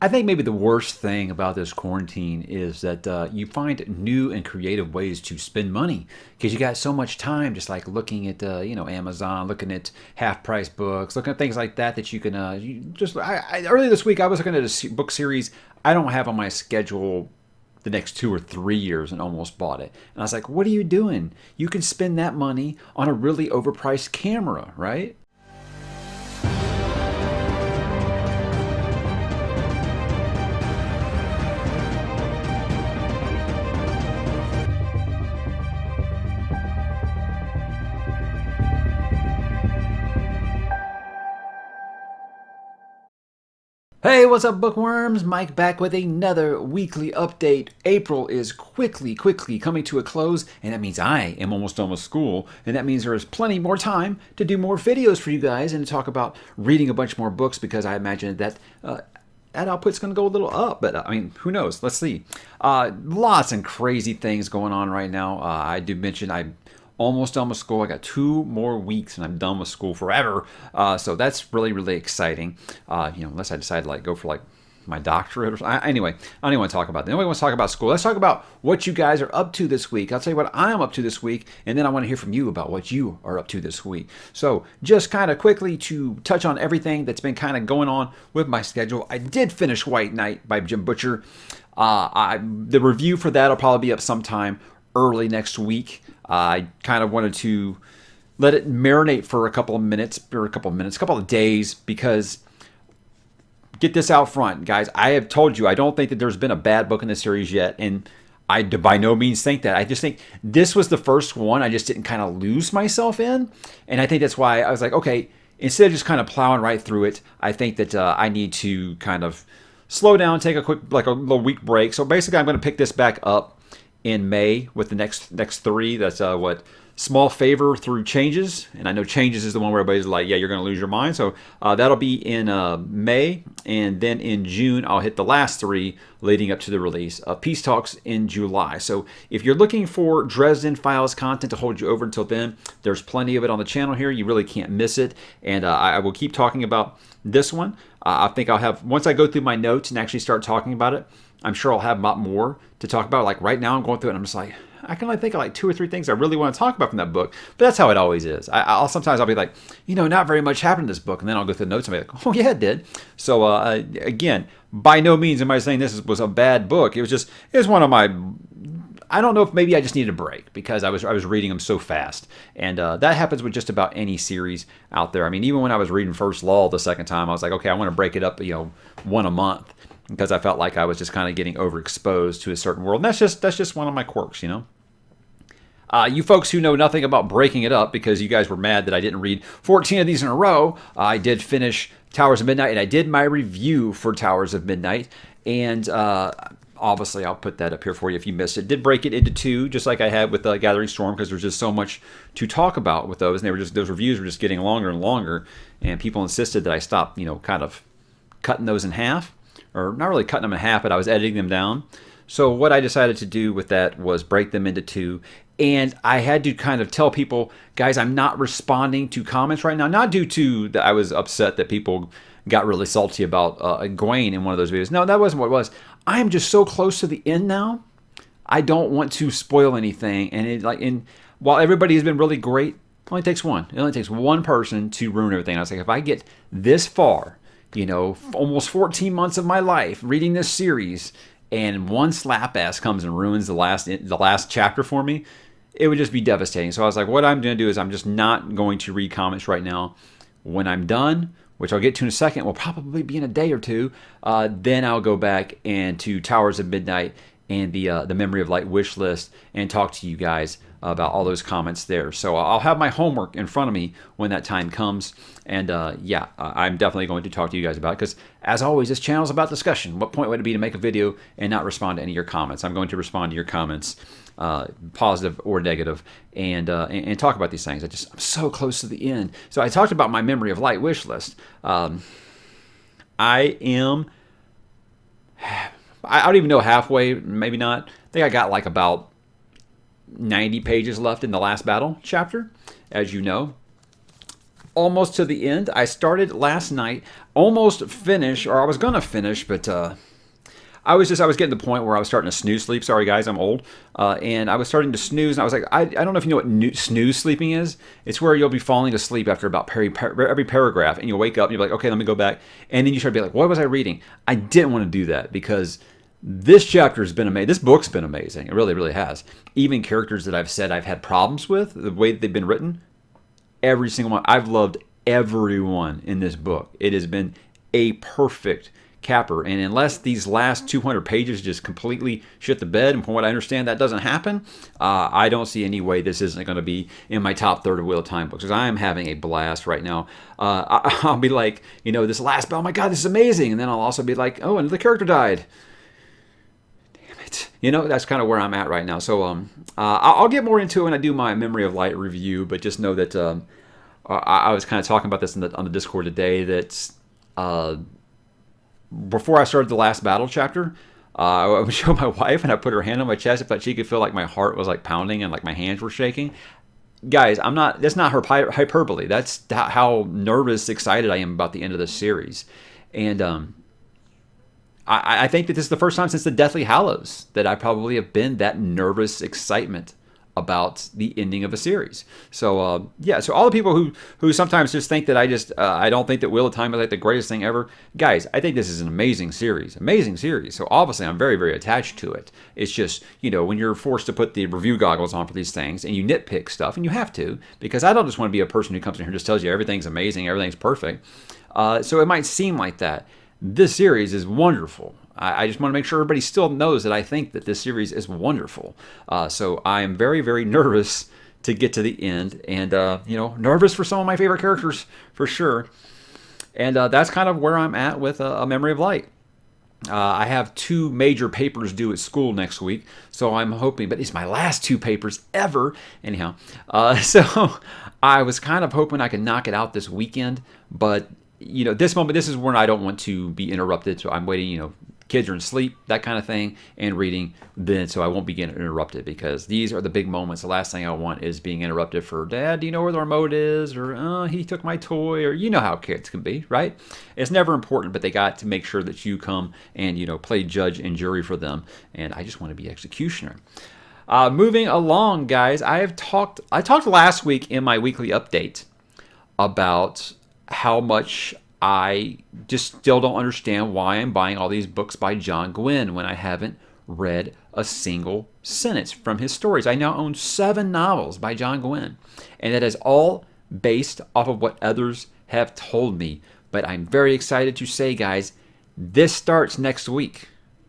I think maybe the worst thing about this quarantine is that you find new and creative ways to spend money because you got so much time just like looking at Amazon, looking at half price books, looking at things like that that you can earlier this week I was looking at a book series I don't have on my schedule the next 2 or 3 years and almost bought it. And I was like, what are you doing? You can spend that money on a really overpriced camera, right? Hey, what's up, bookworms? Mike back with another weekly update. April is quickly coming to a close, and that means I am almost done with school, and that means there is plenty more time to do more videos for you guys and to talk about reading a bunch more books because I imagine that that output's going to go a little up, but I mean, who knows? Let's see. Lots and crazy things going on right now. I do mention I'm almost done with school. I got 2 more weeks and I'm done with school forever. So that's really exciting. Unless I decide to go for my doctorate or something. Anyway, I don't even want to talk about that. Nobody wants to talk about school. Let's talk about what you guys are up to this week. I'll tell you what I'm up to this week, and then I want to hear from you about what you are up to this week. So just kind of quickly to touch on everything that's been kind of going on with my schedule. I did finish White Knight by Jim Butcher. The review for that will probably be up sometime early next week. I kind of wanted to let it marinate for a couple of days, because get this out front, guys. I have told you I don't think that there's been a bad book in this series yet, and I by no means think that. I just think this was the first one I just didn't kind of lose myself in, and I think that's why I was like, okay, instead of just kind of plowing right through it, I think that I need to kind of slow down, take a quick, a little week break. So basically, I'm going to pick this back up in May with the next 3. That's Small Favor through Changes. And I know Changes is the one where everybody's like, yeah, you're going to lose your mind. So that'll be in May. And then in June, I'll hit the last 3 leading up to the release of Peace Talks in July. So if you're looking for Dresden Files content to hold you over until then, there's plenty of it on the channel here. You really can't miss it. And I will keep talking about this one. I think I'll have, once I go through my notes and actually start talking about it, I'm sure I'll have a lot more to talk about. Like right now I'm going through it and I'm just like, I can only think of 2 or 3 things I really want to talk about from that book. But that's how it always is. I'll sometimes be like, not very much happened in this book. And then I'll go through the notes and be like, oh yeah, it did. So again, by no means am I saying this was a bad book. It was one of my, I don't know if maybe I just needed a break because I was reading them so fast. And that happens with just about any series out there. I mean, even when I was reading First Law the second time, I was like, okay, I want to break it up, one a month, because I felt like I was just kind of getting overexposed to a certain world. And that's just one of my quirks, You folks who know nothing about breaking it up, because you guys were mad that I didn't read 14 of these in a row, I did finish Towers of Midnight, and I did my review for Towers of Midnight. And obviously, I'll put that up here for you if you missed it. Did break it into 2, just like I had with Gathering Storm, because there's just so much to talk about with those. And those reviews were just getting longer and longer. And people insisted that I stop, kind of cutting those in half. Or not really cutting them in half, but I was editing them down. So what I decided to do with that was break them into 2. And I had to kind of tell people, guys, I'm not responding to comments right now. Not due to that I was upset that people got really salty about Egwene in one of those videos. No, that wasn't what it was. I'm just so close to the end now. I don't want to spoil anything. And while everybody has been really great, it only takes one. It only takes one person to ruin everything. And I was like, if I get this far, almost 14 months of my life reading this series, and one slap ass comes and ruins the last chapter for me, it would just be devastating. So I was like, what I'm going to do is I'm just not going to read comments right now. When I'm done, which I'll get to in a second, will probably be in a day or 2, then I'll go back and to Towers of Midnight and the Memory of Light wish list and talk to you guys about all those comments there. So I'll have my homework in front of me when that time comes. And I'm definitely going to talk to you guys about it, because as always, this channel is about discussion. What point would it be to make a video and not respond to any of your comments? I'm going to respond to your comments, positive or negative, and talk about these things. I'm so close to the end. So I talked about my Memory of Light wish list. I don't even know, halfway, maybe not. I think I got about 90 pages left in the last battle chapter, as you know. almost to the end. I started last night, almost finished, or I was gonna finish, but I was getting to the point where I was starting to snooze sleep. Sorry guys, I'm old, and I was starting to snooze, and I was like, I don't know if you know what snooze sleeping is. It's where you'll be falling asleep after about every paragraph, and you'll wake up and you'll be like, okay, let me go back, and then you start to be like, what was I reading? I didn't want to do that because this chapter has been amazing. This book's been amazing. It really, really has. Even characters that I've said I've had problems with, the way that they've been written, every single one. I've loved everyone in this book. It has been a perfect capper, and unless these last 200 pages just completely shit the bed, and from what I understand that doesn't happen, I don't see any way this isn't going to be in my top third of Wheel of Time books, because I am having a blast right now. I'll be like, this last battle, oh my god, this is amazing, and then I'll also be like, oh, another character died. Damn it. That's kind of where I'm at right now. So I'll get more into it when I do my Memory of Light review, but just know that I was kind of talking about this on the Discord today, that before I started the last battle chapter, I would show my wife, and I put her hand on my chest. I thought she could feel like my heart was like pounding and like my hands were shaking. Guys, that's not her hyperbole. That's how nervous, excited I am about the end of this series. And I think that this is the first time since the Deathly Hallows that I probably have been that nervous excitement about the ending of a series. So so all the people who sometimes just think that I don't think that Wheel of Time is like the greatest thing ever, guys, I think this is an amazing series. So obviously I'm very, very attached to it. It's just, when you're forced to put the review goggles on for these things and you nitpick stuff, and you have to, because I don't just want to be a person who comes in here and just tells you everything's amazing, everything's perfect. So it might seem like that. This series is wonderful. I just want to make sure everybody still knows that I think that this series is wonderful. So I am very, very nervous to get to the end, and nervous for some of my favorite characters for sure. And that's kind of where I'm at with A Memory of Light. I have 2 major papers due at school next week, so I'm hoping, but it's my last 2 papers ever. Anyhow, so I was kind of hoping I could knock it out this weekend, but this is when I don't want to be interrupted. So I'm waiting, kids are in sleep, that kind of thing, and reading then, so I won't be getting interrupted, because these are the big moments. The last thing I want is being interrupted for, Dad, do you know where the remote is? Or, oh, he took my toy, or how kids can be, right? It's never important, but they got to make sure that you come and, play judge and jury for them, and I just want to be executioner. Moving along, guys, I talked last week in my weekly update about how much I just still don't understand why I'm buying all these books by John Gwynne when I haven't read a single sentence from his stories. I now own 7 novels by John Gwynne, and that is all based off of what others have told me. But I'm very excited to say, guys, this starts next week.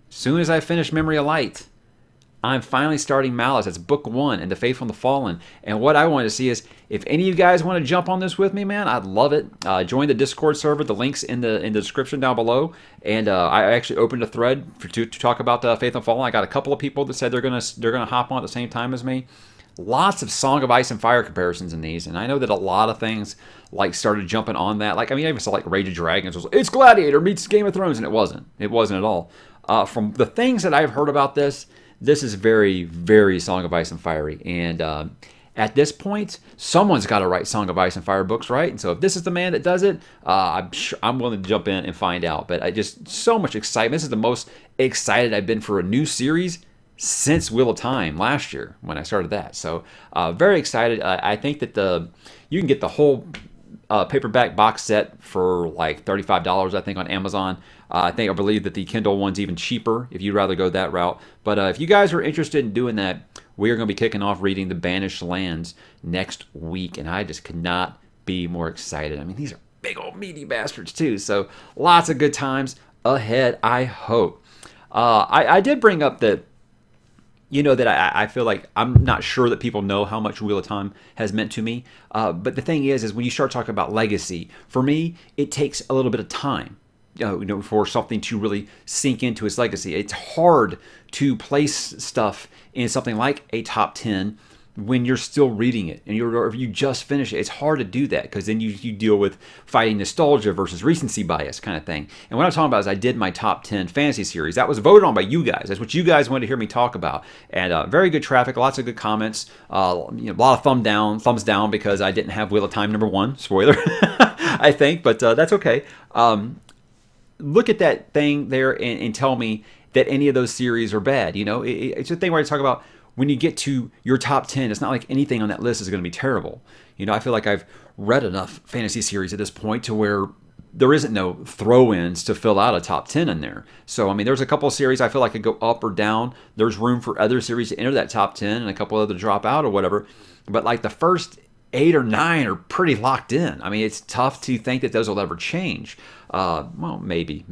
As soon as I finish Memory of Light, I'm finally starting Malice. That's book 1, and The Faithful and the Fallen. And what I want to see is, if any of you guys want to jump on this with me, man, I'd love it. Join the Discord server. The link's in the description down below. And I actually opened a thread to talk about Faith and Fallen. I got a couple of people that said they're gonna hop on at the same time as me. Lots of Song of Ice and Fire comparisons in these, and I know that a lot of things started jumping on that. I even saw Rage of Dragons was it's Gladiator meets Game of Thrones, and it wasn't. It wasn't at all. From the things that I've heard about this is very, very Song of Ice and Fiery. And at this point, someone's got to write Song of Ice and Fire books, right? And so if this is the man that does it, I'm willing to jump in and find out. But I just, so much excitement. This is the most excited I've been for a new series since Wheel of Time last year when I started that. So very excited. I think that you can get the whole paperback box set for $35, I think, on Amazon. I believe that the Kindle one's even cheaper if you'd rather go that route. But if you guys are interested in doing that, we are going to be kicking off reading The Banished Lands next week, and I just could not be more excited. I mean, these are big old meaty bastards too, so lots of good times ahead, I hope. I did bring up that that I feel like I'm not sure that people know how much Wheel of Time has meant to me. But the thing is when you start talking about legacy, for me, it takes a little bit of time, for something to really sink into its legacy. It's hard to place stuff in something like a top 10 when you're still reading it and or if you just finish it. It's hard to do that because then you deal with fighting nostalgia versus recency bias kind of thing. And what I'm talking about is I did my top 10 fantasy series. That was voted on by you guys. That's what you guys wanted to hear me talk about. And very good traffic, lots of good comments, a lot of thumbs down because I didn't have Wheel of Time #1. Spoiler, I think, but that's okay. Look at that thing there and tell me that any of those series are bad. It's a thing where I talk about when you get to your top 10, it's not like anything on that list is going to be terrible. I feel like I've read enough fantasy series at this point to where there isn't no throw-ins to fill out a top 10 in there. So, there's a couple of series I feel like could go up or down. There's room for other series to enter that top 10 and a couple other drop out or whatever. But like the first 8 or 9 are pretty locked in. It's tough to think that those will ever change. Well, maybe.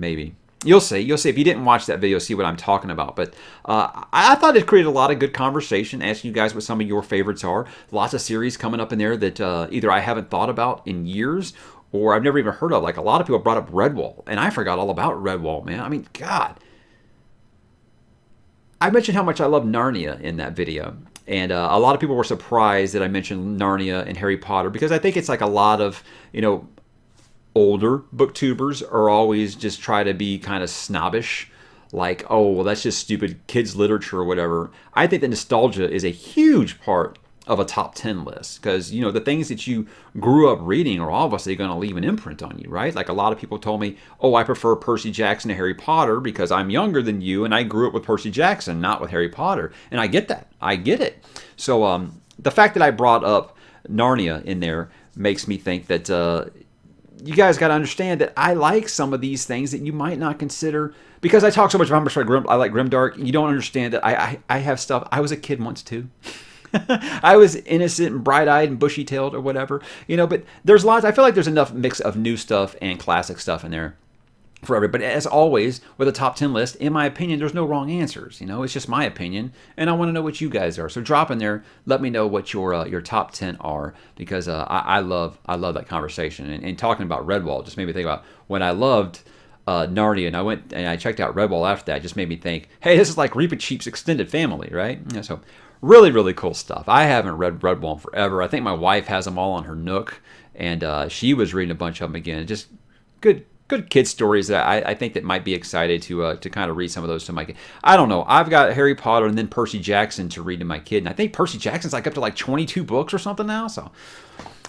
You'll see. If you didn't watch that video, see what I'm talking about. But I thought it created a lot of good conversation, asking you guys what some of your favorites are. Lots of series coming up in there that either I haven't thought about in years or I've never even heard of. Like a lot of people brought up Redwall, and I forgot all about Redwall, man. God. I mentioned how much I love Narnia in that video. And a lot of people were surprised that I mentioned Narnia and Harry Potter because I think it's like a lot of, older booktubers are always just try to be kind of snobbish, like, oh, well, that's just stupid kids literature or whatever. I think that nostalgia is a huge part of a top 10 list because, the things that you grew up reading are obviously going to leave an imprint on you, right? Like a lot of people told me, oh, I prefer Percy Jackson to Harry Potter because I'm younger than you and I grew up with Percy Jackson, not with Harry Potter. And I get that. I get it. So the fact that I brought up Narnia in there makes me think that you guys got to understand that I like some of these things that you might not consider because I talk so much about how much I like grimdark. You don't understand that I have stuff. I was a kid once too. I was innocent and bright-eyed and bushy-tailed or whatever, but there's lots. I feel like there's enough mix of new stuff and classic stuff in there for everybody. As always, with a top 10 list, in my opinion, there's no wrong answers. It's just my opinion, and I want to know what you guys are. So drop in there. Let me know what your top 10 are because I love that conversation. And talking about Redwall just made me think about when I loved Narnia, and I went and I checked out Redwall after that. It just made me think, hey, this is like Reepicheep's extended family, right? So really, really cool stuff. I haven't read Redwall in forever. I think my wife has them all on her Nook, and she was reading a bunch of them again. Just good kid stories that I think that might be excited to kind of read some of those to my kid. I don't know. I've got Harry Potter and then Percy Jackson to read to my kid, and I think Percy Jackson's like up to like 22 books or something now. So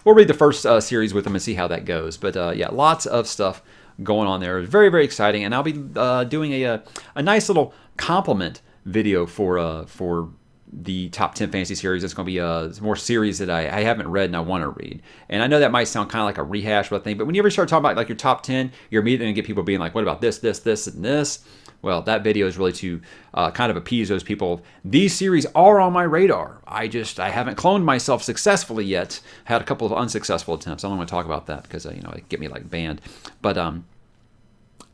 we'll read the first series with them and see how that goes. But yeah, lots of stuff going on there. Very, very exciting, and I'll be doing a nice little compliment video for the top 10 fantasy series. It's going to be more series that I haven't read and I want to read. And I know that might sound kind of like a rehash of a thing, but when you ever start talking about like your top 10, you're immediately going to get people being like, what about this, and this? Well, that video is really to kind of appease those people. These series are on my radar. I haven't cloned myself successfully yet. Had a couple of unsuccessful attempts. I don't want to talk about that because it get me like banned. But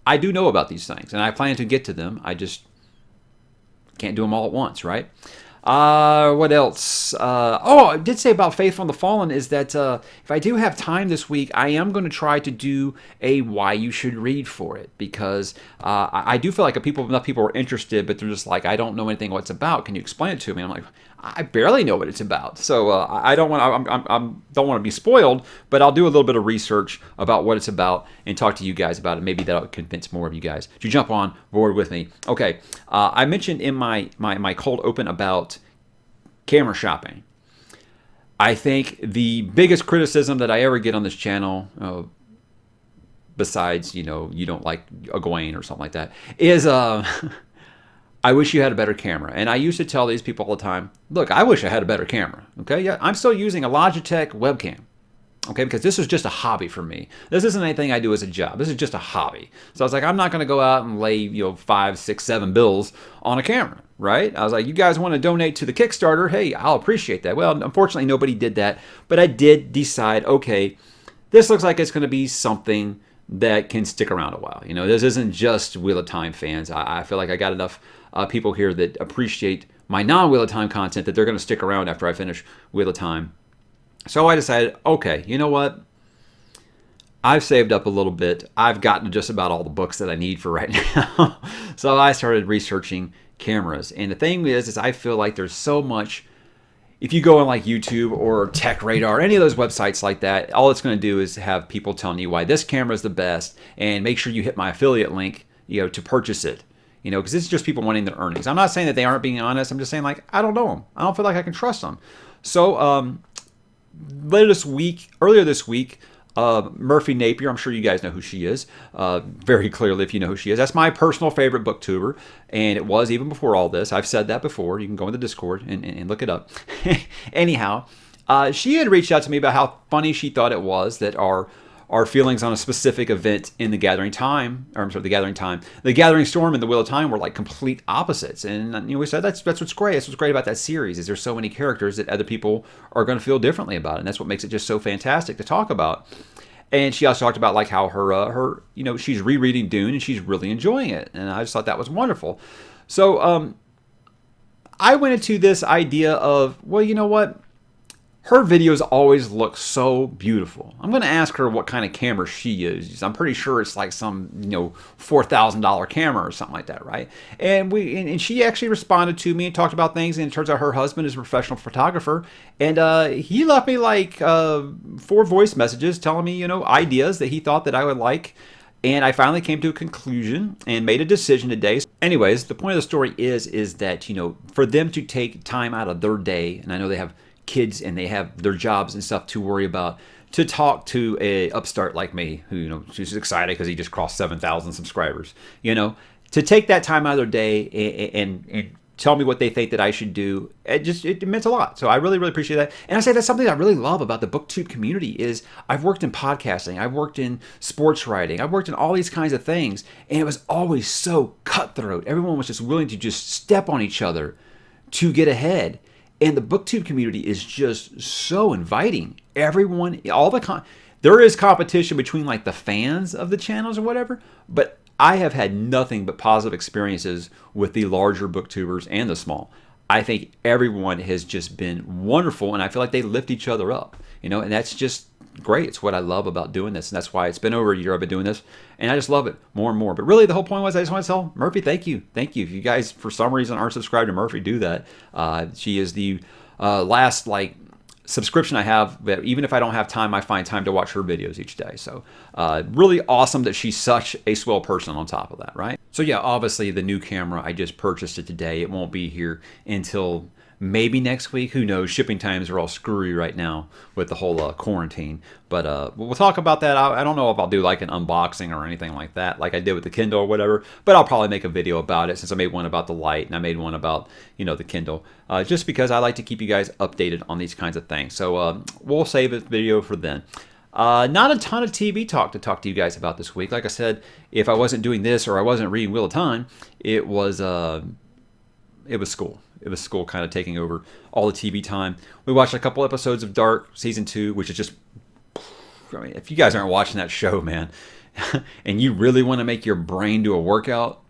I do know about these things, and I plan to get to them. I just can't do them all at once, right? What else? I did say about Faithful and the Fallen is that if I do have time this week, I am going to try to do a why you should read for it because I do feel like enough people are interested, but they're just like, I don't know anything what it's about. Can you explain it to me? I'm like, I barely know what it's about, so I don't want don't want to be spoiled, but I'll do a little bit of research about what it's about and talk to you guys about it. Maybe that'll convince more of you guys to jump on board with me. Okay, I mentioned in my cold open about camera shopping. I think the biggest criticism that I ever get on this channel, besides you don't like a Gawain or something like that, is I wish you had a better camera. And I used to tell these people all the time, look, I wish I had a better camera. Okay, yeah, I'm still using a Logitech webcam. Okay, because this is just a hobby for me. This isn't anything I do as a job. This is just a hobby. So I was like, I'm not going to go out and lay 5, 6, 7 bills on a camera, right? I was like, you guys want to donate to the Kickstarter? Hey, I'll appreciate that. Well, unfortunately, nobody did that. But I did decide, okay, this looks like it's going to be something that can stick around a while. This isn't just Wheel of Time fans. I feel like I got enough people here that appreciate my non-Wheel of Time content that they're going to stick around after I finish Wheel of Time. So I decided, okay, you know what? I've saved up a little bit. I've gotten just about all the books that I need for right now. So I started researching cameras. And the thing is I feel like there's so much if you go on like YouTube or Tech Radar, any of those websites like that, all it's going to do is have people telling you why this camera is the best, and make sure you hit my affiliate link, to purchase it. Because this is just people wanting their earnings. I'm not saying that they aren't being honest. I'm just saying, like, I don't know them. I don't feel like I can trust them. So earlier this week, Murphy Napier, I'm sure you guys know who she is, very clearly if you know who she is. That's my personal favorite booktuber, and it was even before all this. I've said that before. You can go in the Discord and look it up. Anyhow, she had reached out to me about how funny she thought it was that our feelings on a specific event in the Gathering Storm and the Wheel of Time were like complete opposites. And we said that's what's great. That's what's great about that series, is there's so many characters that other people are going to feel differently about, and that's what makes it just so fantastic to talk about. And she also talked about like how her she's rereading Dune and she's really enjoying it, and I just thought that was wonderful. So I went into this idea of, well, you know what? Her videos always look so beautiful. I'm going to ask her what kind of camera she uses. I'm pretty sure it's like some, $4,000 camera or something like that, right? And she actually responded to me and talked about things. And it turns out her husband is a professional photographer, and he left me like 4 voice messages telling me, ideas that he thought that I would like. And I finally came to a conclusion and made a decision today. Anyways, the point of the story is that, for them to take time out of their day, and I know they have kids and they have their jobs and stuff to worry about, to talk to a upstart like me who, she's excited because he just crossed 7,000 subscribers, to take that time out of their day and tell me what they think that I should do. It meant a lot. So I really, really appreciate that. And I say that's something that I really love about the booktube community is I've worked in podcasting, I've worked in sports writing, I've worked in all these kinds of things, and it was always so cutthroat. Everyone was just willing to just step on each other to get ahead. And the booktube community is just so inviting. Everyone, there is competition between like the fans of the channels or whatever, but I have had nothing but positive experiences with the larger booktubers and the small. I think everyone has just been wonderful, and I feel like they lift each other up, and that's just great. It's what I love about doing this, and that's why it's been over a year I've been doing this, and I just love it more and more. But really, the whole point was I just want to tell Murphy, thank you. If you guys for some reason aren't subscribed to Murphy, do that. She is the last subscription I have, but even if I don't have time, I find time to watch her videos each day. So really awesome that she's such a swell person on top of that, right? So yeah, obviously the new camera, I just purchased it today. It won't be here until maybe next week. Who knows? Shipping times are all screwy right now with the whole quarantine. But we'll talk about that. I don't know if I'll do like an unboxing or anything like that, like I did with the Kindle or whatever. But I'll probably make a video about it, since I made one about the light and I made one about the Kindle. Just because I like to keep you guys updated on these kinds of things. So we'll save this video for then. Not a ton of TV talk to you guys about this week. Like I said, if I wasn't doing this or I wasn't reading Wheel of Time, it was school. It was school kind of taking over all the TV time. We watched a couple episodes of Dark Season 2, which is just, if you guys aren't watching that show, man, and you really want to make your brain do a workout,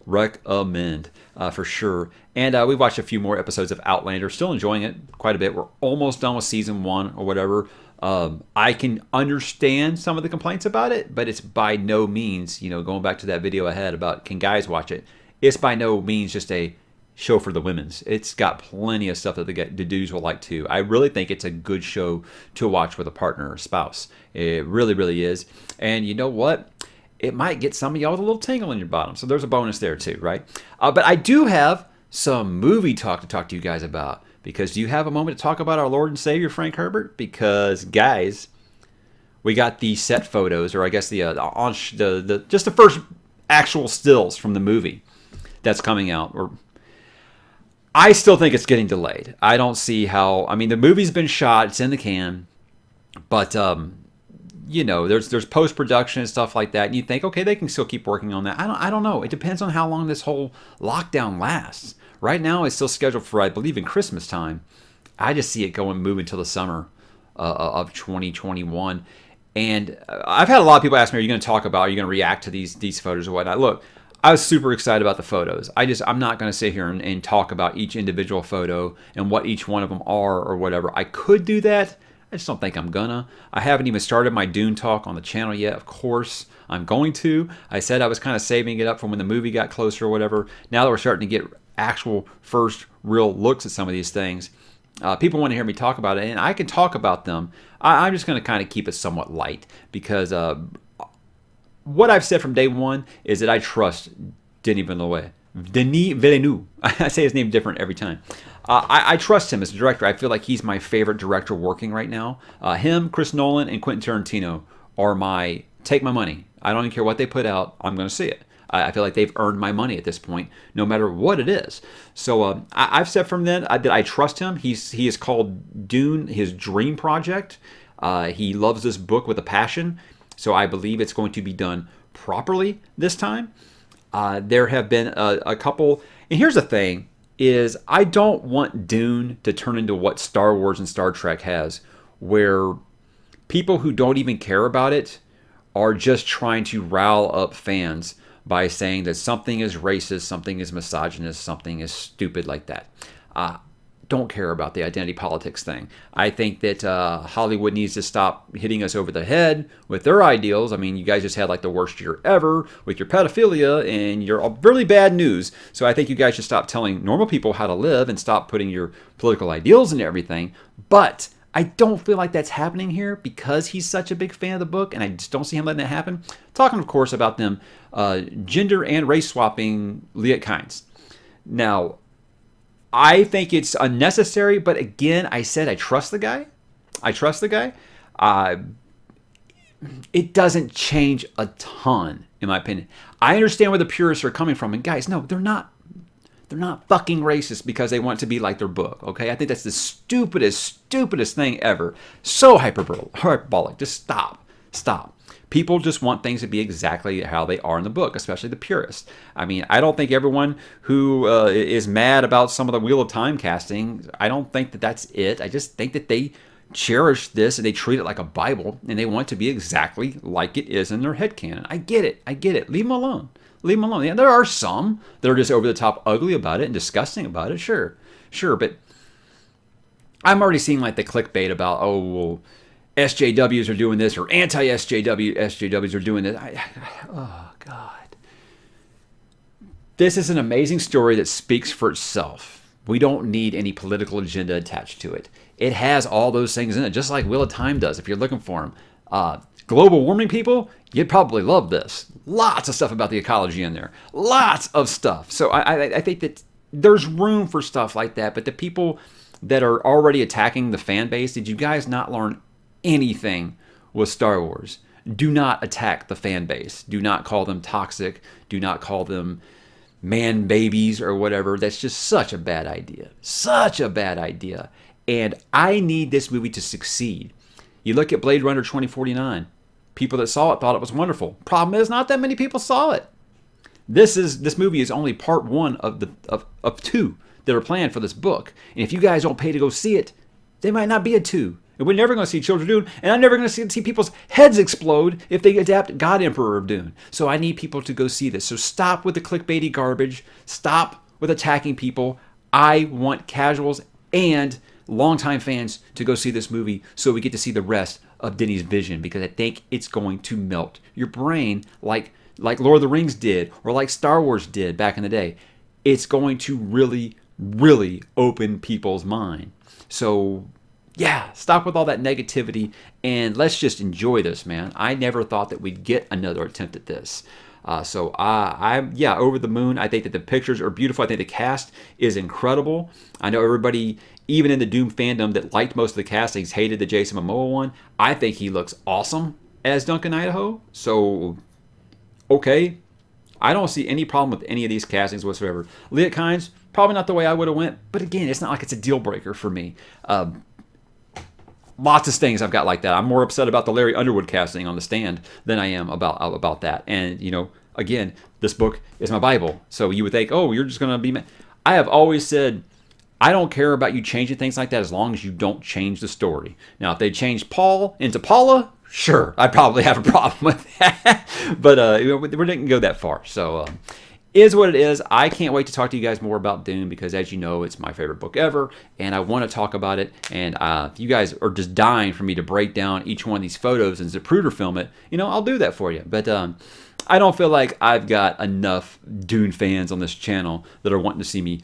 recommend for sure. And we watched a few more episodes of Outlander. Still enjoying it quite a bit. We're almost done with Season 1 or whatever. I can understand some of the complaints about it, but it's by no means, going back to that video I had about can guys watch it, it's by no means just a show for the women's. It's got plenty of stuff that the dudes will like too. I really think it's a good show to watch with a partner or spouse. It really, really is. And you know what? It might get some of y'all with a little tingle in your bottom. So there's a bonus there too, right? But I do have some movie talk to you guys about, because do you have a moment to talk about our Lord and Savior Frank Herbert? Because guys, we got the set photos, or I guess the just the first actual stills from the movie that's coming out. Or I still think it's getting delayed. I don't see how. I mean, the movie's been shot; it's in the can, but there's post production and stuff like that, and you think, okay, they can still keep working on that. I don't know. It depends on how long this whole lockdown lasts. Right now, it's still scheduled for, I believe, in Christmas time. I just see it moving till the summer of 2021. And I've had a lot of people ask me, are you going to react to these photos or whatnot? Look, I was super excited about the photos. I'm not going to sit here and talk about each individual photo and what each one of them are or whatever. I could do that. I just don't think I'm gonna. I haven't even started my Dune talk on the channel yet. Of course, I'm going to. I said I was kind of saving it up from when the movie got closer or whatever. Now that we're starting to get actual first real looks at some of these things, People want to hear me talk about it, and I can talk about them. I'm just going to kind of keep it somewhat light because what I've said from day one is that I trust Denis Villeneuve. Denis Villeneuve. I say his name different every time. I trust him as a director. I feel like he's my favorite director working right now. Him, Chris Nolan, and Quentin Tarantino are my take my money. I don't even care what they put out. I'm going to see it. I feel like they've earned my money at this point, no matter what it is. So I've said from then that I trust him. He is called Dune his dream project. He loves this book with a passion. So I believe it's going to be done properly this time. There have been a couple, and here's the thing, is I don't want Dune to turn into what Star Wars and Star Trek has, where people who don't even care about it are just trying to rile up fans by saying that something is racist, something is misogynist, something is stupid like that. Don't care about the identity politics thing. I think that Hollywood needs to stop hitting us over the head with their ideals. I mean, you guys just had like the worst year ever with your pedophilia and your really bad news. So I think you guys should stop telling normal people how to live and stop putting your political ideals into everything. But I don't feel like that's happening here because he's such a big fan of the book, and I just don't see him letting that happen. Talking, of course, about them gender and race swapping Liet Kynes. Now, I think it's unnecessary, but again, I said I trust the guy. I trust the guy. It doesn't change a ton, in my opinion. I understand where the purists are coming from, and guys, no, they're not. They're not fucking racist because they want to be like their book, okay? I think that's the stupidest thing ever. So hyperbolic. Just stop. People just want things to be exactly how they are in the book, especially the purists. I mean, I don't think everyone who is mad about some of the Wheel of Time casting, I don't think that that's it. I just think that they cherish this and they treat it like a Bible and they want it to be exactly like it is in their headcanon. I get it. Leave them alone. Yeah, there are some that are just over the top ugly about it and disgusting about it. Sure. But I'm already seeing like the clickbait about, oh, well, SJWs are doing this or SJWs are doing this. Oh, God. This is an amazing story that speaks for itself. We don't need any political agenda attached to it. It has all those things in it, just like Wheel of Time does if you're looking for them. Global warming people, you'd probably love this. Lots of stuff about the ecology in there. Lots of stuff. So I think that there's room for stuff like that. But the people that are already attacking the fan base, did you guys not learn anything with Star Wars? Do not attack the fan base. Do not call them toxic. Do not call them man babies or whatever. That's just such a bad idea. Such a bad idea. And I need this movie to succeed. You look at Blade Runner 2049. People that saw it thought it was wonderful. Problem is, not that many people saw it. This movie is only part one of two that are planned for this book. And if you guys don't pay to go see it, there might not be a 2. And we're never going to see Children of Dune, and I'm never going to see people's heads explode if they adapt God Emperor of Dune. So I need people to go see this. So stop with the clickbaity garbage. Stop with attacking people. I want casuals and longtime fans to go see this movie so we get to see the rest of Denis' vision, because I think it's going to melt your brain like Lord of the Rings did or like Star Wars did back in the day. It's going to really, really open people's mind. So yeah, stop with all that negativity and let's just enjoy this, man. I never thought that we'd get another attempt at this. So I'm over the moon. I think that the pictures are beautiful. I think the cast is incredible. I know everybody, even in the Doom fandom, that liked most of the castings, hated the Jason Momoa one. I think he looks awesome as Duncan Idaho. So, okay. I don't see any problem with any of these castings whatsoever. Liet Kynes, probably not the way I would have went. But again, it's not like it's a deal breaker for me. Lots of things I've got like that. I'm more upset about the Larry Underwood casting on The Stand than I am about that. And, again, this book is my Bible. So you would think, oh, you're just going to be mad. I have always said, I don't care about you changing things like that as long as you don't change the story. Now, if they change Paul into Paula, sure, I'd probably have a problem with that. But we didn't go that far. So is what it is. I can't wait to talk to you guys more about Dune because, as you know, it's my favorite book ever, and I want to talk about it. And if you guys are just dying for me to break down each one of these photos and Zapruder film it, I'll do that for you. But I don't feel like I've got enough Dune fans on this channel that are wanting to see me,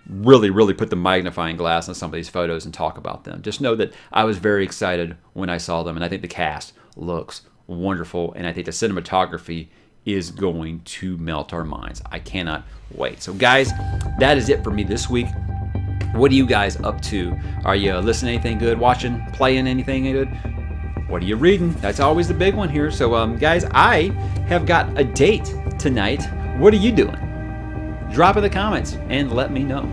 really put the magnifying glass on some of these photos and talk about them. Just know that I was very excited when I saw them, and I think the cast looks wonderful, and I think the cinematography is going to melt our minds. I cannot wait. So guys, that is it for me this week. What are you guys up to? Are you listening to anything good, watching, playing anything good? What are you reading? That's always the big one here. So guys, I have got a date tonight. What are you doing? Drop in the comments and let me know.